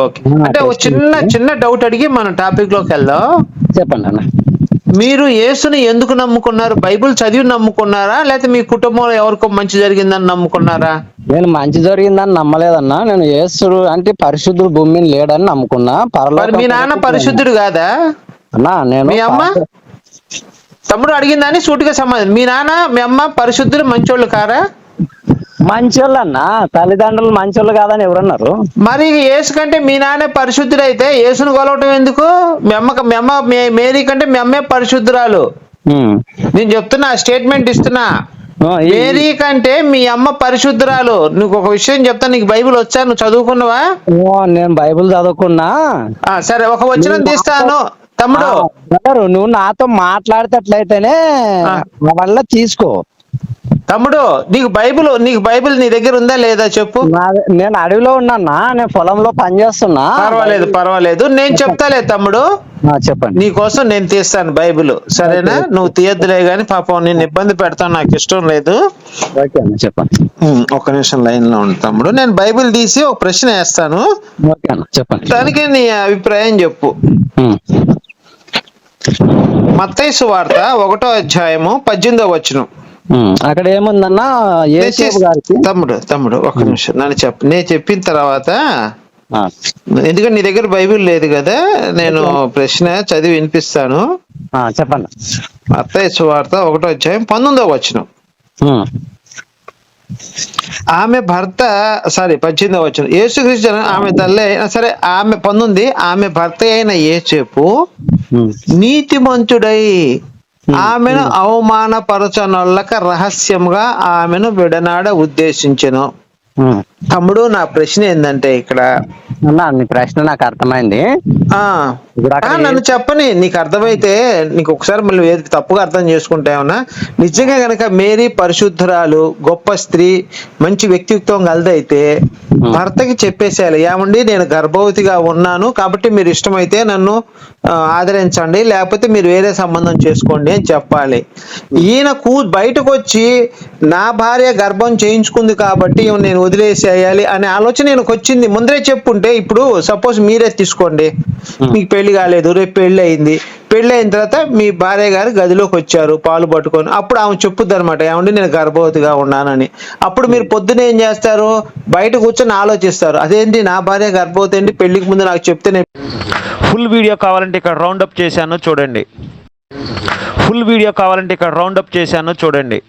Okay. అంటే ఒక చిన్న చిన్న డౌట్ అడిగి మన టాపిక్ లోకి వెళ్దాం. చెప్పండి అన్న. మీరు యేసుని ఎందుకు నమ్ముకున్నారు? బైబిల్ చదివి నమ్ముకున్నారా? లేకపోతే మీ కుటుంబంలో ఎవరికో మంచి జరిగిందని నమ్ముకున్నారా? నేను మంచి జరిగిందని నమ్మలేదన్నా. నేను యేసుడు అంటే పరిశుద్ధుడు భూమి మీద లేడని నమ్ముకున్నా. మరి మీ నాన్న పరిశుద్ధుడు కాదా? అన్నా నేను మీ అమ్మ? తమ్ముడు అడిగిందని సూటిగా సమాధానం. మీ నాన్న మీ అమ్మ పరిశుద్ధులు మంచోళ్ళు కారా? మంచోళ్ళు అన్న, తల్లిదండ్రులు మంచోళ్ళు కాదని ఎవరన్నారు? మరి యేసు కంటే మీ నాన్నే పరిశుద్ధుడైతే యేసును కొలవటం ఎందుకు? మీ అమ్మ మేరీ కంటే మీ అమ్మే పరిశుద్ధురాలు. నేను చెప్తున్నా, స్టేట్మెంట్ ఇస్తున్నా. మేరీ కంటే మీ అమ్మ పరిశుద్ధురాలు. నువ్వు ఒక విషయం చెప్తా, నీకు బైబిల్ వచ్చా? నువ్వు చదువుకున్నావా? నేను బైబిల్ చదువుకున్నా. సరే, ఒక వచనం తీస్తాను తమ్ముడు. నువ్వు నాతో మాట్లాడేటట్లయితేనే వల్ల తీసుకో తమ్ముడు. నీకు బైబిల్ నీ దగ్గర ఉందా లేదా చెప్పు. నేను అడవిలో ఉన్నా, నేను పొలంలో పని చేస్తున్నా. పర్వాలేదు, నేను చెప్తాలే తమ్ముడు. చెప్పండి. నీ కోసం నేను తీస్తాను బైబిల్, సరేనా? నువ్వు తీయద్దులే గాని, పాపం నేను ఇబ్బంది పెడతాను, నాకు ఇష్టం లేదు. చెప్పండి. ఒక్క నిమిషం లైన్ లో ఉండు తమ్ముడు. నేను బైబిల్ తీసి ఒక ప్రశ్న వేస్తాను, చెప్పండి. దానికి నీ అభిప్రాయం చెప్పు. మత్తయి సువార్త 1వ అధ్యాయము 18వ వచనం. అక్కడ ఏముందన్నా తమ్ముడు ఒక్క నిమిషం నేను చెప్పిన తర్వాత, ఎందుకంటే నీ దగ్గర బైబిల్ లేదు కదా, నేను ప్రశ్న చదివి వినిపిస్తాను. చెప్పండి. మత్తయి సువార్త 1వ అధ్యాయం 19వ వచనం. ఆమె భర్త 18వ వచనం. యేసుక్రీస్తు ఆమె తల్లి సరే, ఆమె 19, ఆమె భర్త అయిన యేసేపు నీతిమంతుడై ఆమెను అవమానపరచనొల్లక రహస్యంగా ఆమెను విడనాడ ఉద్దేశించెను. తమ్ముడు, నా ప్రశ్న ఏంటంటే, ఇక్కడ నీ ప్రశ్న నాకు అర్థమైంది. నన్ను చెప్పని, నీకు అర్థమైతే నీకు ఒకసారి మళ్ళీ తప్పుగా అర్థం చేసుకుంటావునా? నిజంగా గనక మేరీ పరిశుద్ధురాలు, గొప్ప స్త్రీ, మంచి వ్యక్తిత్వం కలదైతే భర్తకి చెప్పేసేయాలి, ఏమండి నేను గర్భవతిగా ఉన్నాను కాబట్టి మీరు ఇష్టమైతే నన్ను ఆదరించండి, లేకపోతే మీరు వేరే సంబంధం చేసుకోండి అని చెప్పాలి. ఈయన బయటకు వచ్చి నా భార్య గర్భం చేయించుకుంది కాబట్టి నేను వదిలేసేయాలి అనే ఆలోచన ఈయనకు వచ్చింది. ముందరే చెప్పుంటే, ఇప్పుడు సపోజ్ మీరే తీసుకోండి, మీకు పెళ్లి కాలేదు, రేపు పెళ్లి అయింది. పెళ్లి అయిన తర్వాత మీ భార్య గారు గదిలోకి వచ్చారు పాలు పట్టుకొని, అప్పుడు ఆమె చెప్పుద్ది అనమాట, ఏమండి నేను గర్భవతిగా ఉన్నానని. అప్పుడు మీరు పొద్దున ఏం చేస్తారు? బయట కూర్చొని ఆలోచిస్తారు, అదేంటి నా భార్య గర్భవతి ఏంటి, పెళ్లికి ముందు నాకు చెప్తే. ఫుల్ వీడియో కావాలంటే ఇక్కడ రౌండప్ చేశాను చూడండి.